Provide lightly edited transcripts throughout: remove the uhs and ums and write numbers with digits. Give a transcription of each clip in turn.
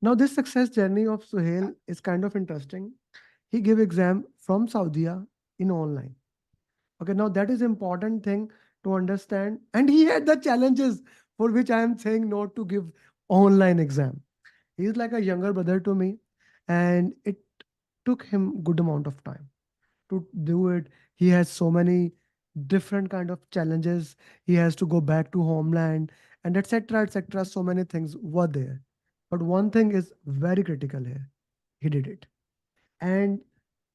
Now, this success journey of Sohail is kind of interesting. He gave exam from Saudi in online. Okay, now that is important thing to understand. And he had the challenges for which I am saying no to give online exam. He is like a younger brother to me, and it took him good amount of time to do it. He has so many different kind of challenges. He has to go back to homeland and etc etc. So many things were there, but one thing is very critical here. He did it, and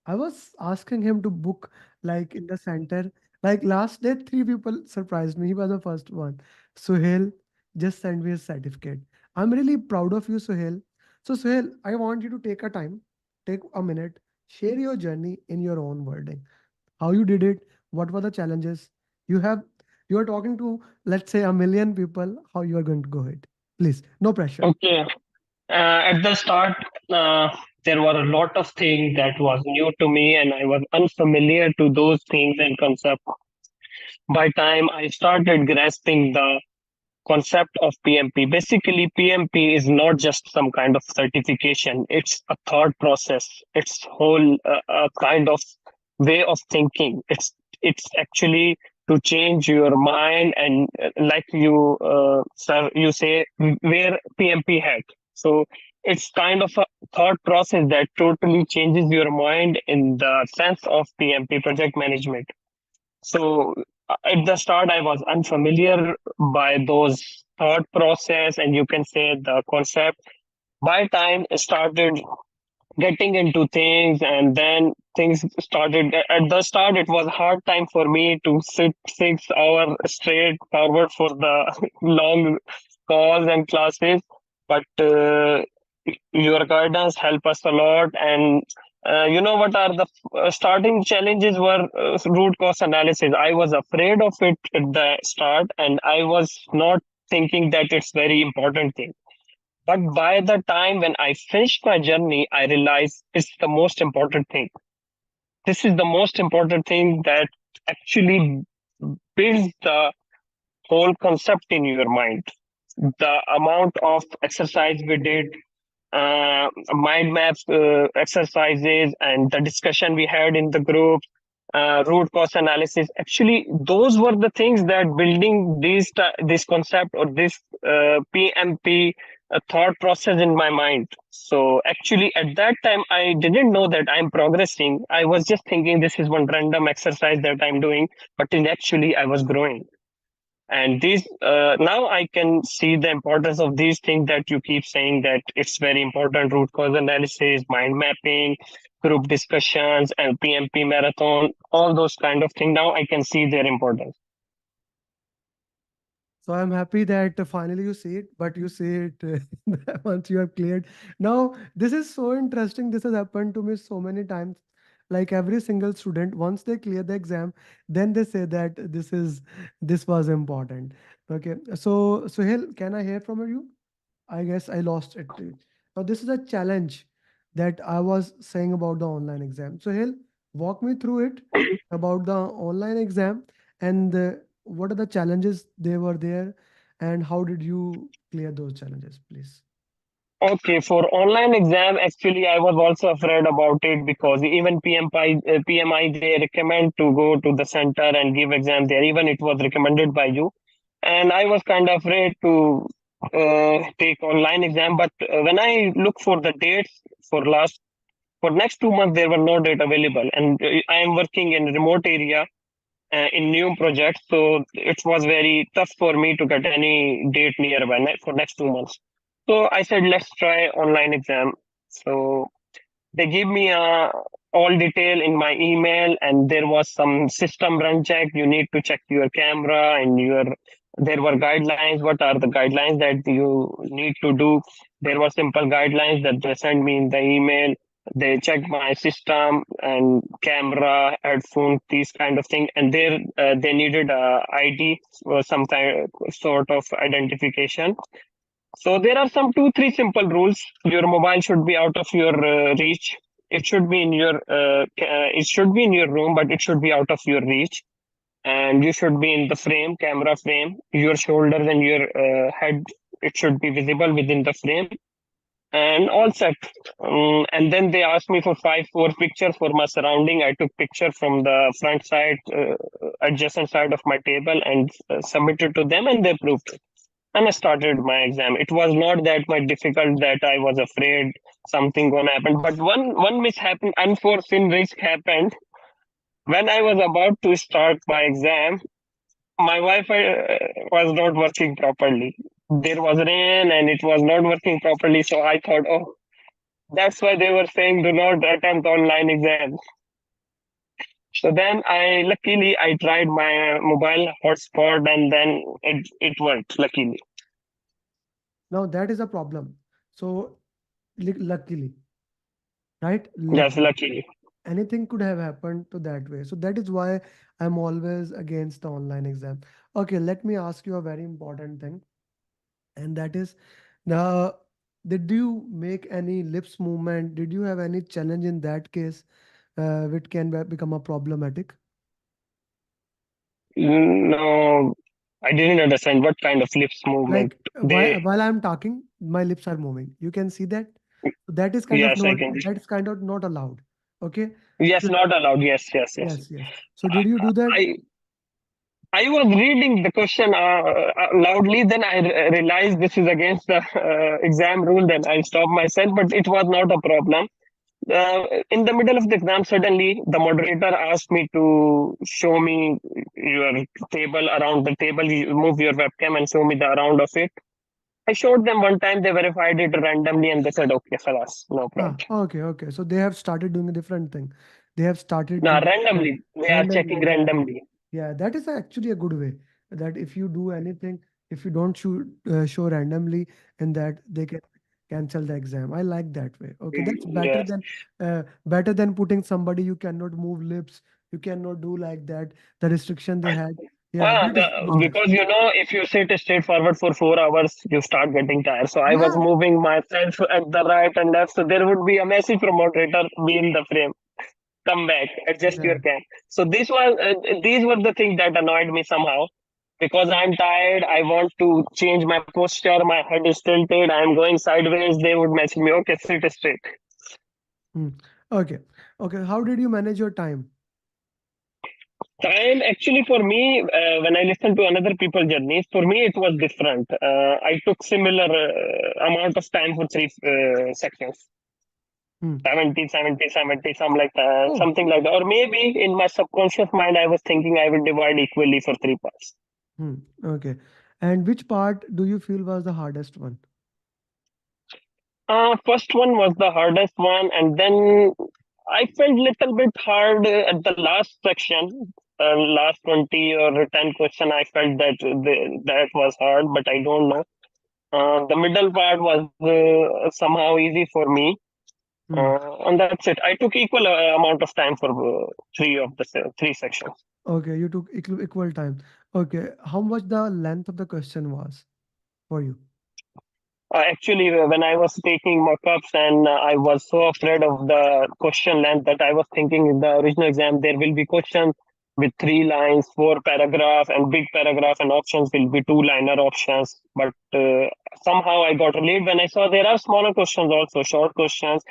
I was asking him to book like in the center. Like last day, three people surprised me. He was the first one. Sohail just sent me his certificate. I'm really proud of you, Sohail. So, Sohail, I want you to take a time, take a minute, share your journey in your own wording. How you did it, what were the challenges? You have you are talking to, let's say, a million people, how you are going to go ahead. Please, no pressure. Okay. At the start, uh, there were a lot of things that was new to me, and I was unfamiliar to those things and concepts. By time I started grasping the concept of PMP. Basically, PMP is not just some kind of certification. It's a thought process. It's whole a kind of way of thinking. It's actually to change your mind and like you sir you say wear PMP hat. So it's kind of a thought process that totally changes your mind in the sense of PMP project management. So at the start, I was unfamiliar by those thought process, and you can say the concept. By time I started getting into things, and then things started. At the start, it was hard time for me to sit 6 hours straight forward for the long calls and classes. But your guidance helped us a lot, and you know what are the starting challenges were root cause analysis. I was afraid of it at the start, and I was not thinking that it's very important thing. But by the time when I finished my journey, I realized it's the most important thing. This is the most important thing that actually builds the whole concept in your mind. The amount of exercise we did, mind maps exercises, and the discussion we had in the group, root cause analysis. Actually, those were the things that building this concept or this PMP thought process in my mind. So actually, at that time, I didn't know that I'm progressing. I was just thinking this is one random exercise that I'm doing, but in actually, I was growing. And these now I can see the importance of these things that you keep saying that it's very important: root cause analysis, mind mapping, group discussions, and PMP marathon, all those kind of things. Now I can see their importance. So I'm happy that finally you see it, but you see it once you have cleared. Now, this is so interesting. This has happened to me so many times. Like every single student, once they clear the exam, then they say that this was important. Okay. So Suhail, can I hear from you? I guess I lost it. Now, this is a challenge that I was saying about the online exam. So, Hill, walk me through it about the online exam and what are the challenges they were there and how did you clear those challenges, please? Okay, for online exam, actually, I was also afraid about it because even PMI they recommend to go to the center and give exam there. Even it was recommended by you, and I was kind of afraid to take online exam. But when I look for the dates for next 2 months, there were no date available, and I am working in remote area in new projects, so it was very tough for me to get any date nearby for next 2 months. So I said, let's try online exam. So they give me all detail in my email, and there was some system run check. You need to check your camera and your. There were guidelines. What are the guidelines that you need to do? There were simple guidelines that they sent me in the email. They checked my system and camera, headphones, these kind of thing, and there they needed a ID or some kind sort of identification. So there are some two, three simple rules. Your mobile should be out of your reach. It should be in your it should be in your room, but it should be out of your reach. And you should be in the frame, camera frame. Your shoulders and your head, it should be visible within the frame. and all set. And then they asked me for four pictures for my surrounding. I took picture from the front side, adjacent side of my table, and submitted to them, and they approved it. And I started my exam. It was not that much difficult that I was afraid something gonna happen. But one mishap, unforeseen risk happened when I was about to start my exam. My Wi-Fi was not working properly. There was rain and it was not working properly. So I thought, oh, that's why they were saying do not attempt online exams. So then luckily I tried my mobile hotspot and then it worked luckily. Now that is a problem. So luckily, right? Yes, Luckily. luckily. Anything could have happened to that way. So that is why I'm always against the online exam. Okay, let me ask you a very important thing, and that is the did you make any lips movement? Did you have any challenge in that case, which can become a problematic? No, I didn't understand what kind of lips movement Like they. while I'm talking, my lips are moving. You can see that. That is kind of Yes, I not can. that is kind of not allowed. Okay. Yes, So, not allowed. Yes, yes, yes. yes, yes. So did you do that? I I was reading the question loudly. Then I realized this is against the exam rule. Then I stopped myself, but it was not a problem. In the middle of the exam, suddenly the moderator asked me to show me your table around the table. You move your webcam and show me the around of it. I showed them one time. They verified it randomly, and they said, "Okay, khalas, no problem." Okay, okay. So they have started doing a different thing. They have started Now, doing randomly, they are checking randomly. Yeah, randomly. yeah. That is actually a good way. That if you do anything, if you don't show randomly, in that they can cancel the exam. I like that way. Okay, that's Yes. better than putting somebody you cannot move lips, you cannot do like that. The restriction they had. Yeah, that is useless. Because if you sit straight forward for 4 hours, you start getting tired. So I was Yeah, moving myself at the right and left. So there would be a message from moderator, be in the frame, come back, adjust your yeah. cam. So these were the things that annoyed me somehow. Because I'm tired, I want to change my posture. My head is tilted. I'm going sideways. They would message me, okay, sit straight. Hmm. Okay, okay. How did you manage your time? Time actually for me, when I listened to another people's journeys, for me it was different. I took similar amount of time for three sections. Hmm. 70, 70, 70, Oh. something like that. Or maybe in my subconscious mind, I was thinking I would divide equally for three parts. Hmm. Okay. And which part do you feel was the hardest one? First one was the hardest one, and then I felt little bit hard at the last section. Last 20 or 10 question, I felt that that was hard, but I don't know. The middle part was somehow easy for me, Hmm. and that's it. I took equal amount of time for three sections. Okay, you took equal time. Okay, how much the length of the question was for you? Actually, when I was taking mock-ups and I was so afraid of the question length that I was thinking in the original exam there will be questions with 3 lines, 4 paragraph, and big paragraph, and options will be two-liner options. But somehow I got relieved when I saw there are smaller questions also, short questions.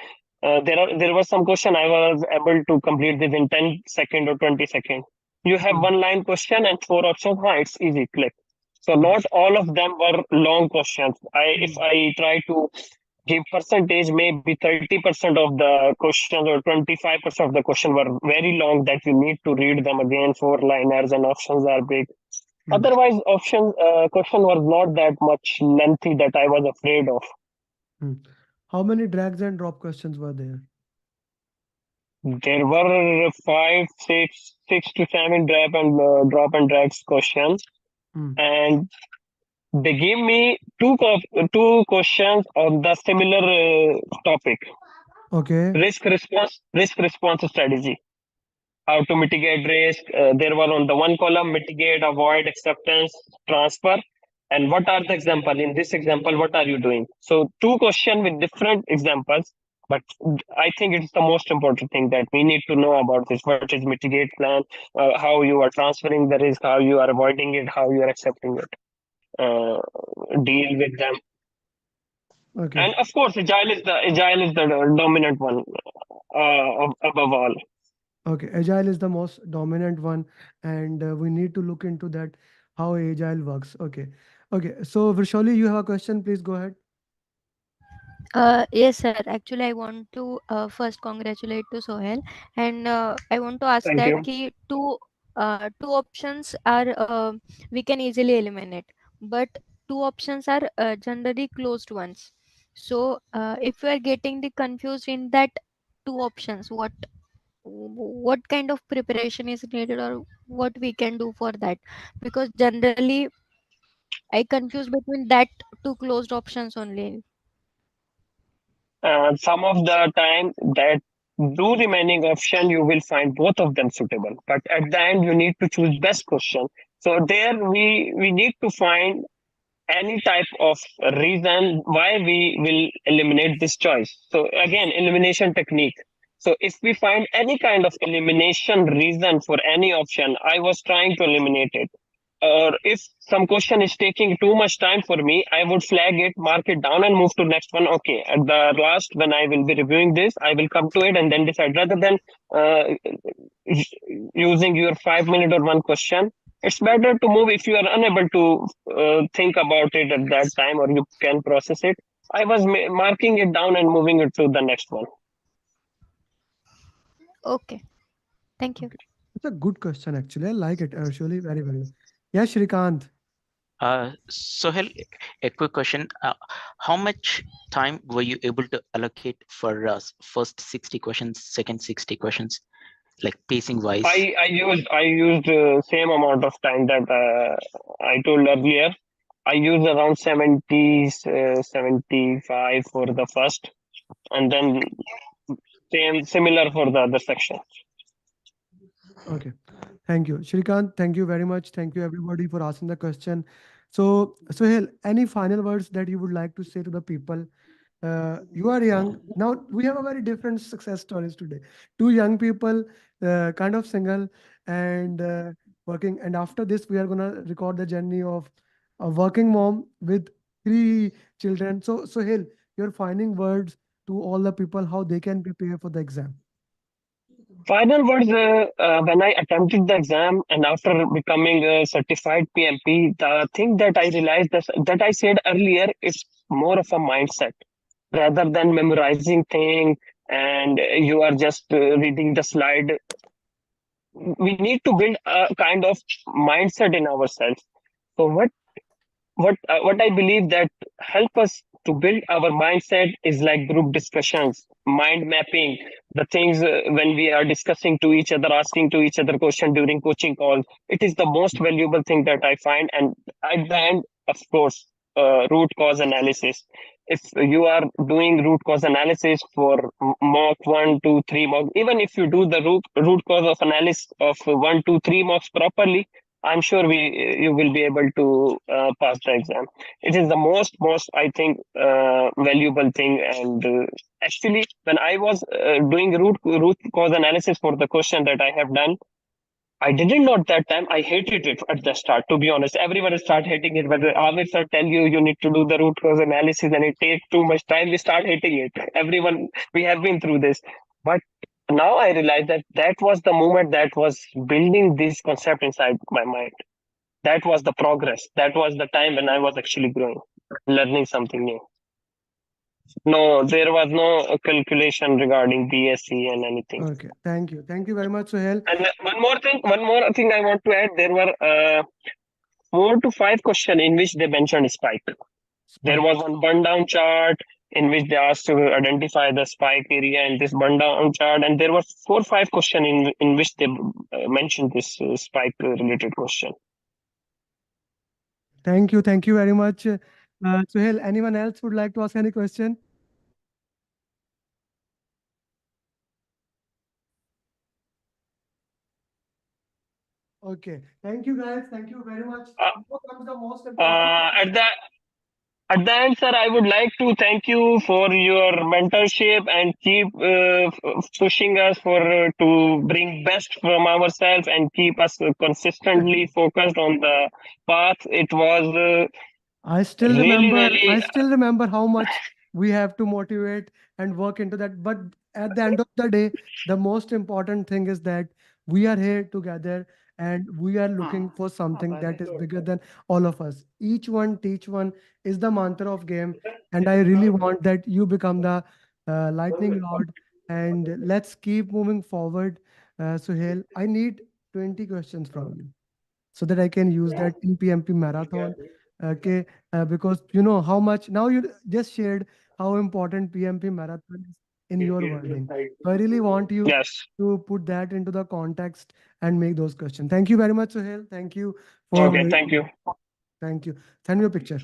There was some question I was able to complete this in 10 second or 20 second. You have Hmm. one-line question and four options. It's easy, click. So Hmm. not all of them were long questions. If Hmm. I try to give percentage, maybe 30% of the questions or 25% of the question were very long that you need to read them again. Four liners and options are big. Hmm. Otherwise, question was not that much lengthy that I was afraid of. Hmm. How many drags and drop questions were there? There were five, six to seven drop and drags questions, Hmm. and they gave me two questions on the similar topic: Okay. risk response strategy. How to mitigate risk. There were on the one column mitigate, avoid, acceptance, transfer. And what are the example? In this example, what are you doing? So two questions with different examples. But I think it's the most important thing that we need to know about this. What is mitigate plan? How you are transferring the risk? How you are avoiding it? How you are accepting it? Uh, Deal with them. Okay. And of course, agile is the dominant one above all. Okay. Agile is the most dominant one, and we need to look into that how agile works. Okay. Okay. So Vrishali, you have a question. Please go ahead. Yes, sir. Actually, I want to first congratulate to Sohail, and I want to ask Thank that you. two options are we can easily eliminate, but two options are generally closed ones. So, if we are getting the confused in that two options, what kind of preparation is needed, or what we can do for that? Because generally, I confuse between that two closed options only. Some of the time that do remaining option you will find both of them suitable, but at the end you need to choose best question. So there we need to find any type of reason why we will eliminate this choice. So again, elimination technique. So if we find any kind of elimination reason for any option, I was trying to eliminate it. Or if some question is taking too much time for me, I would flag it, mark it down, and move to next one. Okay, at the last, when I will be reviewing this, I will come to it and then decide. Rather than uh, using your 5 minute or one question, it's better to move if you are unable to think about it at that time, or you can process it. I was marking it down and moving it to the next one. Okay, thank you. Okay. It's a good question, actually. I like it, Surely, very well. Yeah, Shrikant. Sohail, a quick question. How much time were you able to allocate for first 60 questions, second 60 questions, like pacing wise? I used same amount of time that I told earlier. I used around 70, 75 for the first, and then same similar for the other section. Okay. Thank you. Shrikant, thank you very much. Thank you, everybody, for asking the question. So, Sohail, any final words that you would like to say to the people? You are young. Now, we have a very different success stories today. Two young people, kind of single and working. And after this, we are going to record the journey of a working mom with three children. So, Sohail, you're finding words to all the people how they can prepare for the exam. Final words, when I attempted the exam and after becoming a certified PMP, the thing that I realized that I said earlier is more of a mindset rather than memorizing thing and you are just reading the slide. We need to build a kind of mindset in ourselves. So what I believe that help us to build our mindset is like group discussions, mind mapping, the things when we are discussing to each other, asking to each other question during coaching calls. It is the most valuable thing that I find. And at the end, of course, root cause analysis. If you are doing root cause analysis for mock 1, 2, 3 mock, even if you do the root cause of analysis of 1, 2, 3 mocks properly, I'm sure we you will be able to pass the exam. It is the most I think valuable thing. And actually, when I was doing root cause analysis for the question that I have done, I didn't know at that time. I hated it at the start. To be honest, everyone start hating it. But Amer sir tell you need to do the root cause analysis and it takes too much time. We start hating it. Everyone, we have been through this. But now I realize that that was the moment that was building this concept inside my mind. That was the progress. That was the time when I was actually growing, learning something new. No, there was no calculation regarding BSc and anything. Okay. Thank you. Thank you very much, Sohail. And one more thing I want to add. There were 4 to 5 questions in which they mentioned spike. There Spike. was one burn down chart in which they asked to identify the spike area in this burn down chart, and there were 4, 5 questions in which they mentioned this spike related question. Thank you. Thank you very much. Sohail, anyone else would like to ask any question? Okay. Thank you, guys. Thank you very much. Uh, Now comes the most important uh, part. at the At the end, sir, I would like to thank you for your mentorship and keep pushing us for to bring best from ourselves and keep us consistently focused on the path. It was I still really, remember. really I still remember how much. we have to motivate and work into that. But at the end of the day, the most important thing is that we are here together and we are looking for something that is bigger than all of us. Each one teach one is the mantra of game, and I really want that you become the lightning rod. And let's keep moving forward. Suhail, I need 20 questions from you so that I can use that in PMP marathon. Okay, because you know how much now you just shared how important PMP marathon is in your wording. So I really want you Yes. to put that into the context and make those questions. Thank you very much, Sohail. Thank you for Okay. Thank you. thank you. Send me a picture.